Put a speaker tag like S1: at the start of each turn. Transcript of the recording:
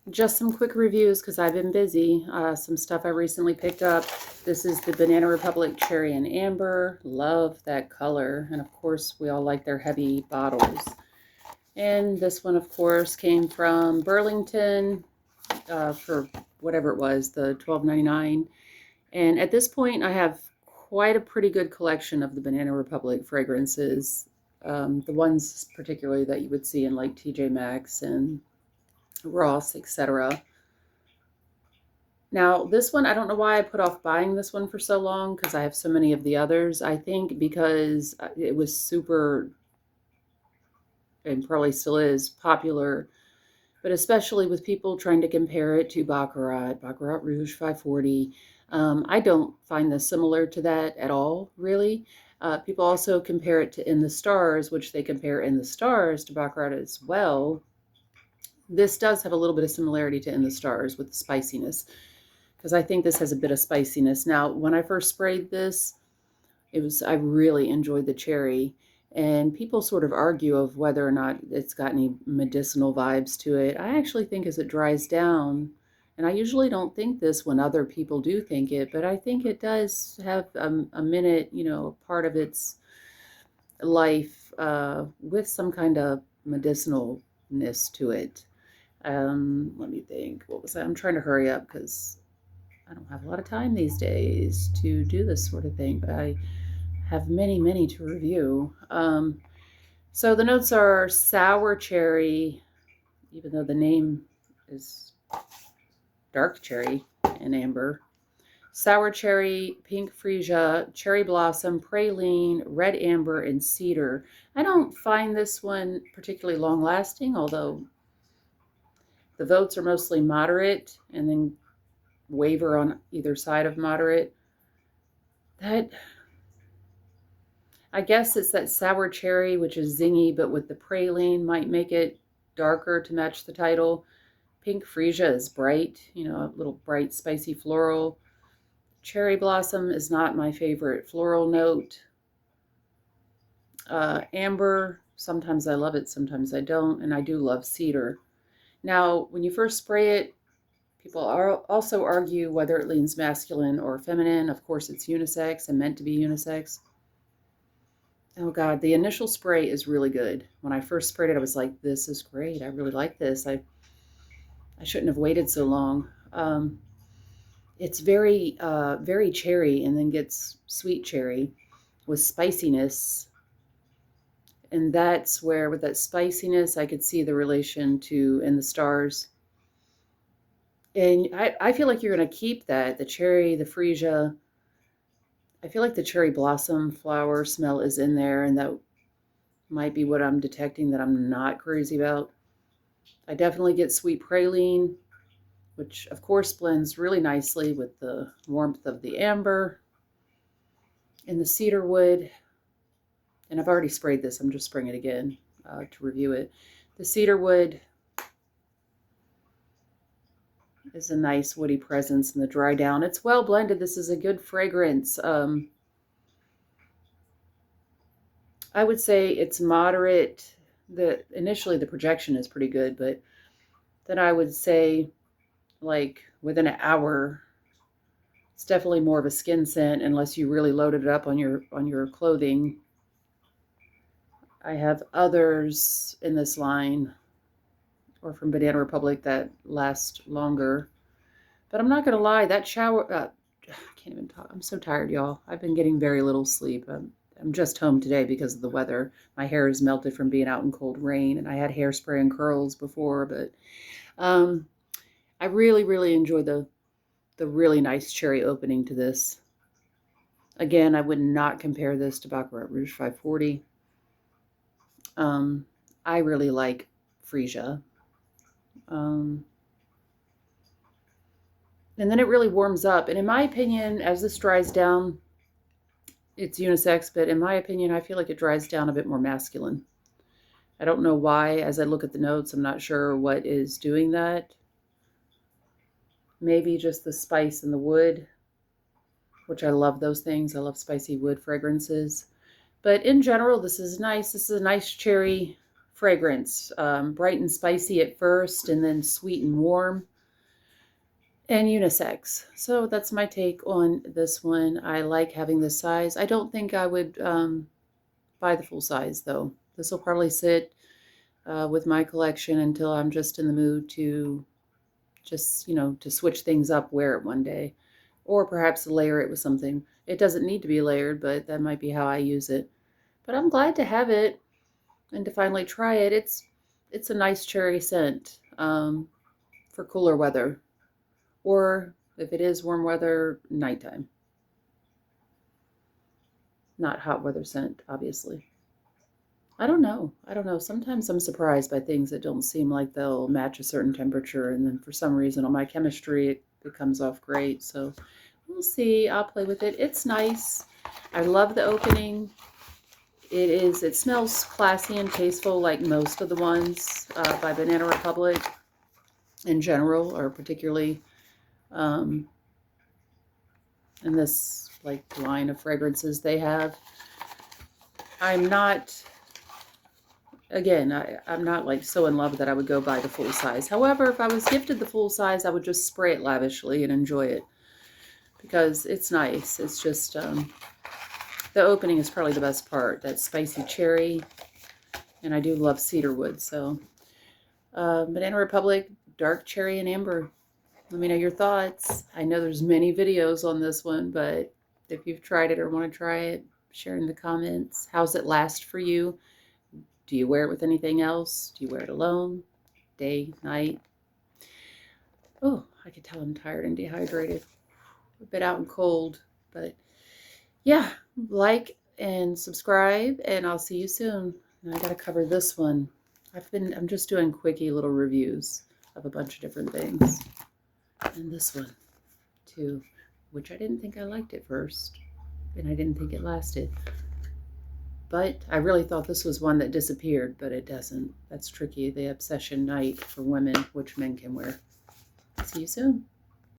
S1: Just some quick reviews because I've been busy. Some stuff I recently picked up. This is the Banana Republic Cherry and Amber. Love that color. And of course, we all like their heavy bottles. And this one, of course, came from Burlington for whatever it was, the $12.99. And at this point, I have quite a pretty good collection of the Banana Republic fragrances. The ones particularly that you would see in like TJ Maxx and Ross, etc. Now, this one, I don't know why I put off buying this one for so long because I have so many of the others. I think because it was super, and probably still is, popular, but especially with people trying to compare it to Baccarat Rouge 540. I don't find this similar to that at all, really. People also compare it to In the Stars, which they compare In the Stars to Baccarat as well. This does have a little bit of similarity to In the Stars with the spiciness, because I think this has a bit of spiciness. Now, when I first sprayed this, I really enjoyed the cherry, and people sort of argue of whether or not it's got any medicinal vibes to it. I actually think as it dries down, and I usually don't think this when other people do think it, but I think it does have a minute, part of its life with some kind of medicinalness to it. Let me think. What was that? I'm trying to hurry up because I don't have a lot of time these days to do this sort of thing, but I have many, many to review. So the notes are sour cherry, even though the name is dark cherry and amber. Sour cherry, pink freesia, cherry blossom, praline, red amber, and cedar. I don't find this one particularly long lasting, although the votes are mostly moderate and then waver on either side of moderate. That I guess it's that sour cherry, which is zingy, but with the praline might make it darker to match the title. Pink freesia is bright, a little bright, spicy floral. Cherry blossom is not my favorite floral note. Amber, sometimes I love it, sometimes I don't, and I do love cedar. Now, when you first spray it, people also argue whether it leans masculine or feminine. Of course, it's unisex and meant to be unisex. Oh God, the initial spray is really good. When I first sprayed it, I was like, this is great. I really like this. I shouldn't have waited so long. It's very cherry and then gets sweet cherry with spiciness. And that's where, with that spiciness, I could see the relation to In the Stars. And I feel like you're going to keep that, the cherry, the freesia. I feel like the cherry blossom flower smell is in there, and that might be what I'm detecting that I'm not crazy about. I definitely get sweet praline, which of course blends really nicely with the warmth of the amber and the cedar wood. And I've already sprayed this, I'm just spraying it again to review it. The cedar wood is a nice woody presence in the dry down. It's well blended. This is a good fragrance. I would say it's moderate. Initially the projection is pretty good, but then I would say like within an hour, it's definitely more of a skin scent unless you really loaded it up on your clothing. I have others in this line or from Banana Republic that last longer. But I'm not going to lie, that shower, I can't even talk. I'm so tired, y'all. I've been getting very little sleep. I'm just home today because of the weather. My hair is melted from being out in cold rain, and I had hairspray and curls before, but um, I really, really enjoy the really nice cherry opening to this. Again, I would not compare this to Baccarat Rouge 540. Um, I really like Freesia. Um, and then it really warms up. And in my opinion, as this dries down, it's unisex, but in my opinion, I feel like it dries down a bit more masculine. I don't know why. As I look at the notes, I'm not sure what is doing that. Maybe just the spice and the wood, which I love those things. I love spicy wood fragrances. But in general, this is nice. This is a nice cherry fragrance. Bright and spicy at first, and then sweet and warm, and unisex. So that's my take on this one. I like having this size. I don't think I would buy the full size, though. This will probably sit with my collection until I'm just in the mood to just, to switch things up, wear it one day, or perhaps layer it with something. It doesn't need to be layered, but that might be how I use it. But I'm glad to have it and to finally try it. It's a nice cherry scent for cooler weather, or if it is warm weather, nighttime. Not hot weather scent, obviously. I don't know. I don't know. Sometimes I'm surprised by things that don't seem like they'll match a certain temperature, and then for some reason on my chemistry it comes off great. So we'll see. I'll play with it. It's nice. I love the opening. It smells classy and tasteful like most of the ones by Banana Republic in general, or particularly in this like line of fragrances they have. I'm not, again, I'm not like so in love that I would go buy the full size. However, if I was gifted the full size, I would just spray it lavishly and enjoy it because it's nice. It's just, the opening is probably the best part. That spicy cherry, and I do love cedarwood. So, Banana Republic, dark cherry and amber. Let me know your thoughts. I know there's many videos on this one, but if you've tried it or want to try it, share in the comments. How's it last for you? Do you wear it with anything else? Do you wear it alone? Day, night? Oh, I could tell I'm tired and dehydrated. A bit out and cold, but yeah, like and subscribe, and I'll see you soon. Now I gotta cover this one. I'm just doing quickie little reviews of a bunch of different things. And this one too, which I didn't think I liked at first, and I didn't think it lasted. But I really thought this was one that disappeared, but it doesn't. That's tricky. The Obsession Night for women, which men can wear. See you soon.